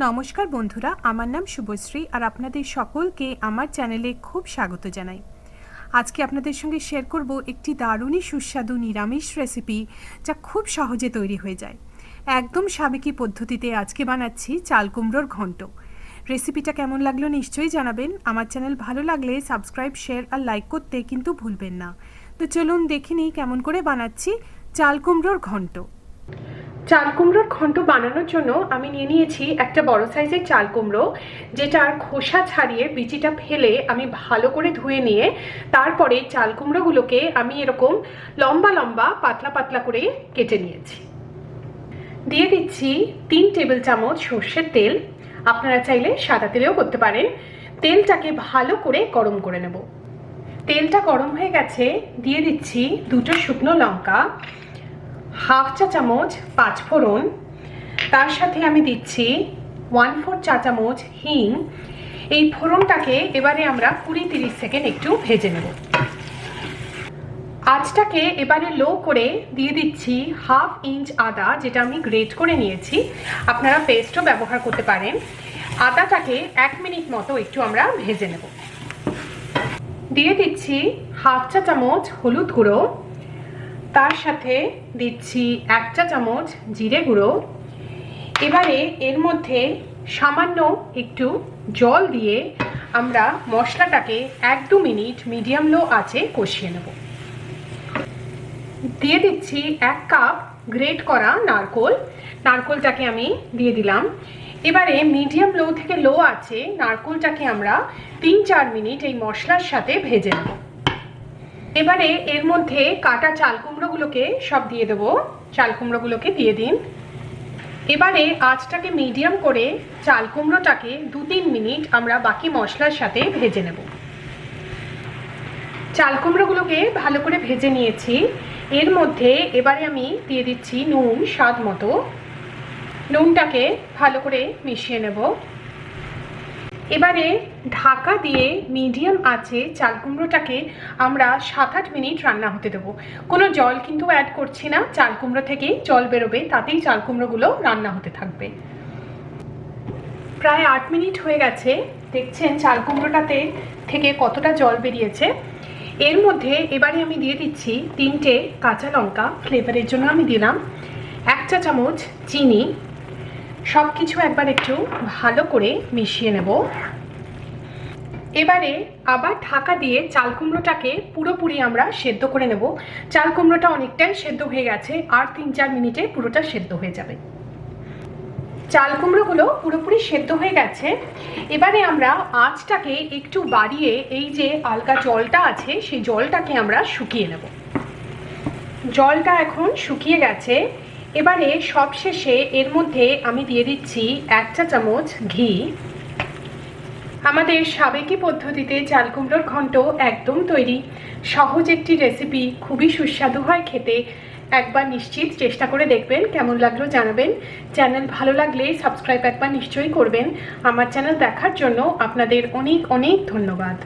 নমস্কার বন্ধুরা, আমার নাম শুভশ্রী আর আপনাদের সকলকে আমার চ্যানেলে খুব স্বাগত জানাই। আজকে আপনাদের সঙ্গে শেয়ার করব একটি দারুণই সুস্বাদু নিরামিষ রেসিপি, যা খুব সহজে তৈরি হয়ে যায়। একদম সাবেকি পদ্ধতিতে আজকে বানাচ্ছি চালকুমড়োর ঘন্ট। রেসিপিটা কেমন লাগলো নিশ্চয়ই জানাবেন। আমার চ্যানেল ভালো লাগলে সাবস্ক্রাইব, শেয়ার আর লাইক করতে কিন্তু ভুলবেন না। তো চলুন দেখে নিই কেমন করে বানাচ্ছি চালকুমড়োর ঘন্ট। চালকুমড়োর ঘন্ট বানানোর জন্য আমি নিয়ে নিয়েছি একটা বড় সাইজের চালকুমড়ো, যেটার খোসা ছাড়িয়ে বিচিটা ফেলে আমি ভালো করে ধুয়ে নিয়ে তারপরে চালকুমড়োগুলোকে আমি এরকম লম্বা লম্বা পাতলা পাতলা করে কেটে নিয়েছি। দিয়ে দিচ্ছি 3 টেবিল চামচ সর্ষের তেল। আপনারা চাইলে সাদা তেলেও করতে পারেন। তেলটাকে ভালো করে গরম করে নেব। তেলটা গরম হয়ে গেছে, দিয়ে দিচ্ছি 2টো শুকনো লঙ্কা, হাফ চা চামচ 5 ফোড়ন, তার সাথে আমি দিচ্ছি 1/4 চা চামচ হিং। এই ফোড়নটাকে এবারে আমরা 20-30 সেকেন্ড একটু ভেজে নেব। আঁচটাকে এবারে লো করে দিয়ে দিচ্ছি 1/2 ইঞ্চ আদা, যেটা আমি গ্রেট করে নিয়েছি। আপনারা পেস্টও ব্যবহার করতে পারেন। আদাটাকে 1 মিনিট মতো একটু আমরা ভেজে নেব। দিয়ে দিচ্ছি হাফ চা চামচ হলুদ গুঁড়ো, তার সাথে দিচ্ছি 1 চা চামচ জিরে গুঁড়ো। এবারে এর মধ্যে সামান্য একটু জল দিয়ে আমরা মশলাটাকে 1-2 মিনিট মিডিয়াম লো আঁচে কষিয়ে নেব। দিয়ে দিচ্ছি 1 কাপ গ্রেট করা নারকোল। নারকোলটাকে আমি দিয়ে দিলাম। এবারে মিডিয়াম লো থেকে লো আঁচে নারকোলটাকে আমরা 3-4 মিনিট এই মশলার সাথে ভেজে নেব। এবারে এর মধ্যে কাটা চালকুমড়োগুলোকে সব দিয়ে দেব। চালকুমড়োগুলোকে দিয়ে দিন। এবারে আঁচটাকে মিডিয়াম করে চালকুমড়োটাকে 2-3 মিনিট আমরা বাকি মশলার সাথে ভেজে নেব। চালকুমড়োগুলোকে ভালো করে ভেজে নিয়েছি। এর মধ্যে এবারে আমি দিয়ে দিচ্ছি নুন স্বাদ মতো। নুনটাকে ভালো করে মিশিয়ে নেব। এবারে ঢাকা দিয়ে মিডিয়াম আঁচে চালকুমড়োটাকে আমরা 7-8 মিনিট রান্না হতে দেবো। কোনো জল কিন্তু অ্যাড করছি না, চালকুমড়ো থেকেই জল বেরোবে, তাতেই চালকুমড়োগুলো রান্না হতে থাকবে। প্রায় 8 মিনিট হয়ে গেছে। দেখছেন চালকুমড়োটাতে থেকে কতটা জল বেরিয়েছে। এর মধ্যে এবারে আমি দিয়ে দিচ্ছি 3টে কাঁচা লঙ্কা। ফ্লেভারের জন্য আমি দিলাম 1 চা চামচ চিনি। সব কিছু একবার একটু ভালো করে মিশিয়ে নেব। এবারে আবার ঢাকা দিয়ে চালকুমড়োটাকে পুরোপুরি আমরা সেদ্ধ করে নেব। চালকুমড়োটা অনেকটাই সেদ্ধ হয়ে গেছে, আর 3-4 মিনিটে পুরোটা সেদ্ধ হয়ে যাবে। চালকুমড়োগুলো পুরোপুরি সেদ্ধ হয়ে গেছে। এবারে আমরা আঁচটাকে একটু বাড়িয়ে এই যে হালকা জলটা আছে সেই জলটাকে আমরা শুকিয়ে নেব। জলটা এখন শুকিয়ে গেছে। এবারে সবশেষে এর মধ্যে আমি দিয়ে দিচ্ছি 1 চা চামচ ঘি। আমাদের সাবেকি পদ্ধতিতে চালকুমড়োর ঘন্ট একদম তৈরি। সহজ একটি রেসিপি, খুবই সুস্বাদু হয় খেতে। একবার নিশ্চিত চেষ্টা করে দেখবেন, কেমন লাগলো জানাবেন। চ্যানেল ভালো লাগলে সাবস্ক্রাইব একবার নিশ্চয়ই করবেন। আমার চ্যানেল দেখার জন্য আপনাদের অনেক অনেক ধন্যবাদ।